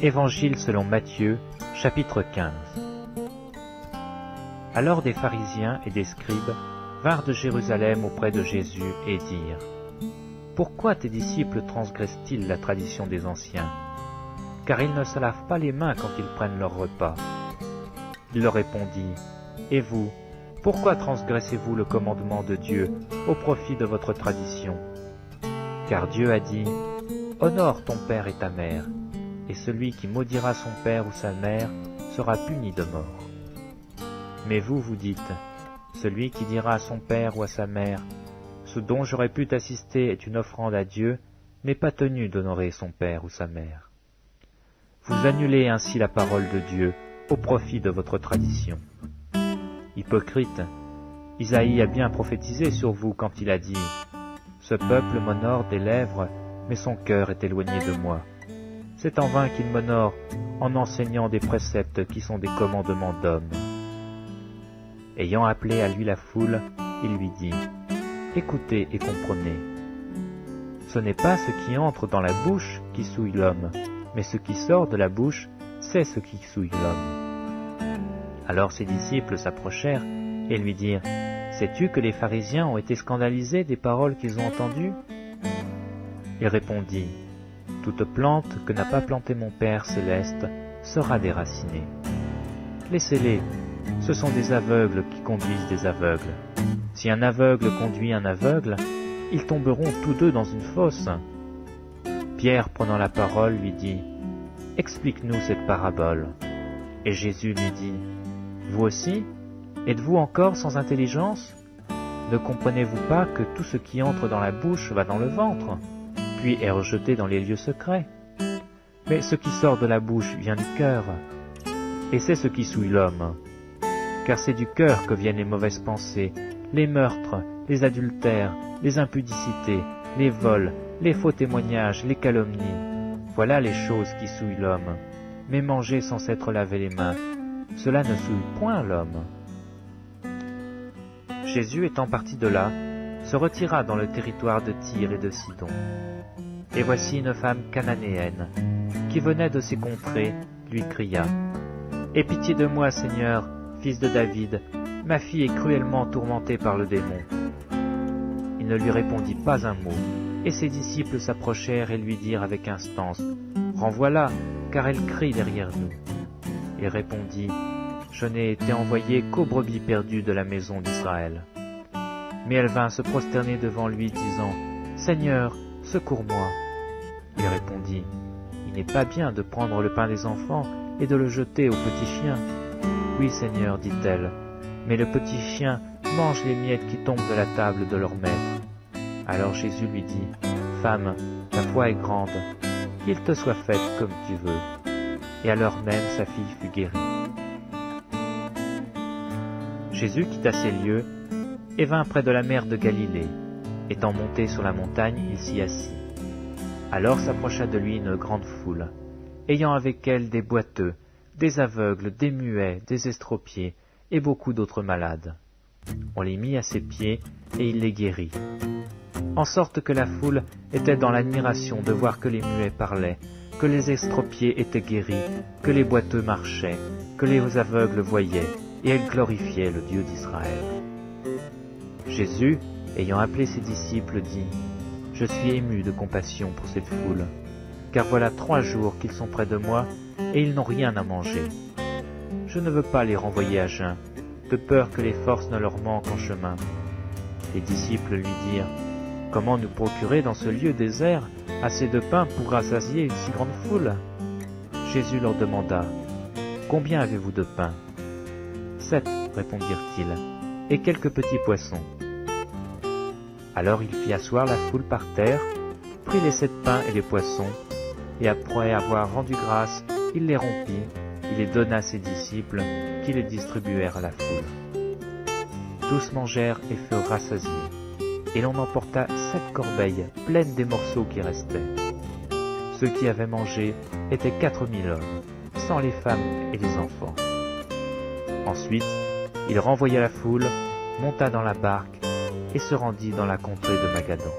Évangile selon Matthieu, chapitre 15. Alors des pharisiens et des scribes vinrent de Jérusalem auprès de Jésus et dirent : Pourquoi tes disciples transgressent-ils la tradition des anciens ? Car ils ne se lavent pas les mains quand ils prennent leur repas. Il leur répondit : Et vous, pourquoi transgressez-vous le commandement de Dieu au profit de votre tradition ? Car Dieu a dit : Honore ton père et ta mère, et celui qui maudira son père ou sa mère sera puni de mort. Mais vous, vous dites : Celui qui dira à son père ou à sa mère : Ce dont j'aurais pu t'assister est une offrande à Dieu, n'est pas tenu d'honorer son père ou sa mère. Vous annulez ainsi la parole de Dieu au profit de votre tradition. Hypocrite, Isaïe a bien prophétisé sur vous quand il a dit : Ce peuple m'honore des lèvres, mais son cœur est éloigné de moi. C'est en vain qu'il m'honore en enseignant des préceptes qui sont des commandements d'hommes. Ayant appelé à lui la foule, il lui dit : Écoutez et comprenez. Ce n'est pas ce qui entre dans la bouche qui souille l'homme, mais ce qui sort de la bouche, c'est ce qui souille l'homme. Alors ses disciples s'approchèrent et lui dirent : Sais-tu que les pharisiens ont été scandalisés des paroles qu'ils ont entendues ? Il répondit : Toute plante que n'a pas plantée mon Père céleste sera déracinée. Laissez-les, ce sont des aveugles qui conduisent des aveugles. Si un aveugle conduit un aveugle, ils tomberont tous deux dans une fosse. Pierre, prenant la parole, lui dit : Explique-nous cette parabole. Et Jésus lui dit : Vous aussi, êtes-vous encore sans intelligence ? Ne comprenez-vous pas que tout ce qui entre dans la bouche va dans le ventre, puis est rejeté dans les lieux secrets ? Mais ce qui sort de la bouche vient du cœur, et c'est ce qui souille l'homme. Car c'est du cœur que viennent les mauvaises pensées, les meurtres, les adultères, les impudicités, les vols, les faux témoignages, les calomnies. Voilà les choses qui souillent l'homme. Mais manger sans s'être lavé les mains, cela ne souille point l'homme. Jésus, étant parti de là, se retira dans le territoire de Tyr et de Sidon. Et voici une femme cananéenne, qui venait de ces contrées, lui cria : Aie pitié de moi, Seigneur, fils de David, ma fille est cruellement tourmentée par le démon. Il ne lui répondit pas un mot, et ses disciples s'approchèrent et lui dirent avec instance : Renvoie-la, car elle crie derrière nous. Il répondit : Je n'ai été envoyé qu'aux brebis perdues de la maison d'Israël. Mais elle vint se prosterner devant lui, disant : Seigneur, secours-moi. Il répondit : Il n'est pas bien de prendre le pain des enfants et de le jeter aux petits chiens. Oui, Seigneur, dit-elle, mais le petit chien mange les miettes qui tombent de la table de leur maître. Alors Jésus lui dit : Femme, ta foi est grande, qu'il te soit fait comme tu veux. Et à l'heure même, sa fille fut guérie. Jésus quitta ces lieux et vint près de la mer de Galilée. Étant monté sur la montagne, il s'y assit. Alors s'approcha de lui une grande foule, ayant avec elle des boiteux, des aveugles, des muets, des estropiés, et beaucoup d'autres malades. On les mit à ses pieds, et il les guérit. En sorte que la foule était dans l'admiration de voir que les muets parlaient, que les estropiés étaient guéris, que les boiteux marchaient, que les aveugles voyaient, et elle glorifiait le Dieu d'Israël. Jésus, ayant appelé ses disciples, dit : Je suis ému de compassion pour cette foule, car voilà 3 jours qu'ils sont près de moi, et ils n'ont rien à manger. Je ne veux pas les renvoyer à jeun, de peur que les forces ne leur manquent en chemin. Les disciples lui dirent : Comment nous procurer dans ce lieu désert assez de pain pour rassasier une si grande foule ? Jésus leur demanda : Combien avez-vous de pain ? 7, répondirent-ils, et quelques petits poissons. Alors il fit asseoir la foule par terre, prit les 7 pains et les poissons, et après avoir rendu grâce, il les rompit, il les donna à ses disciples, qui les distribuèrent à la foule. Tous mangèrent et furent rassasiés, et l'on emporta 7 corbeilles pleines des morceaux qui restaient. Ceux qui avaient mangé étaient 4000 hommes, sans les femmes et les enfants. Ensuite, il renvoya la foule, monta dans la barque, et se rendit dans la contrée de Magadan.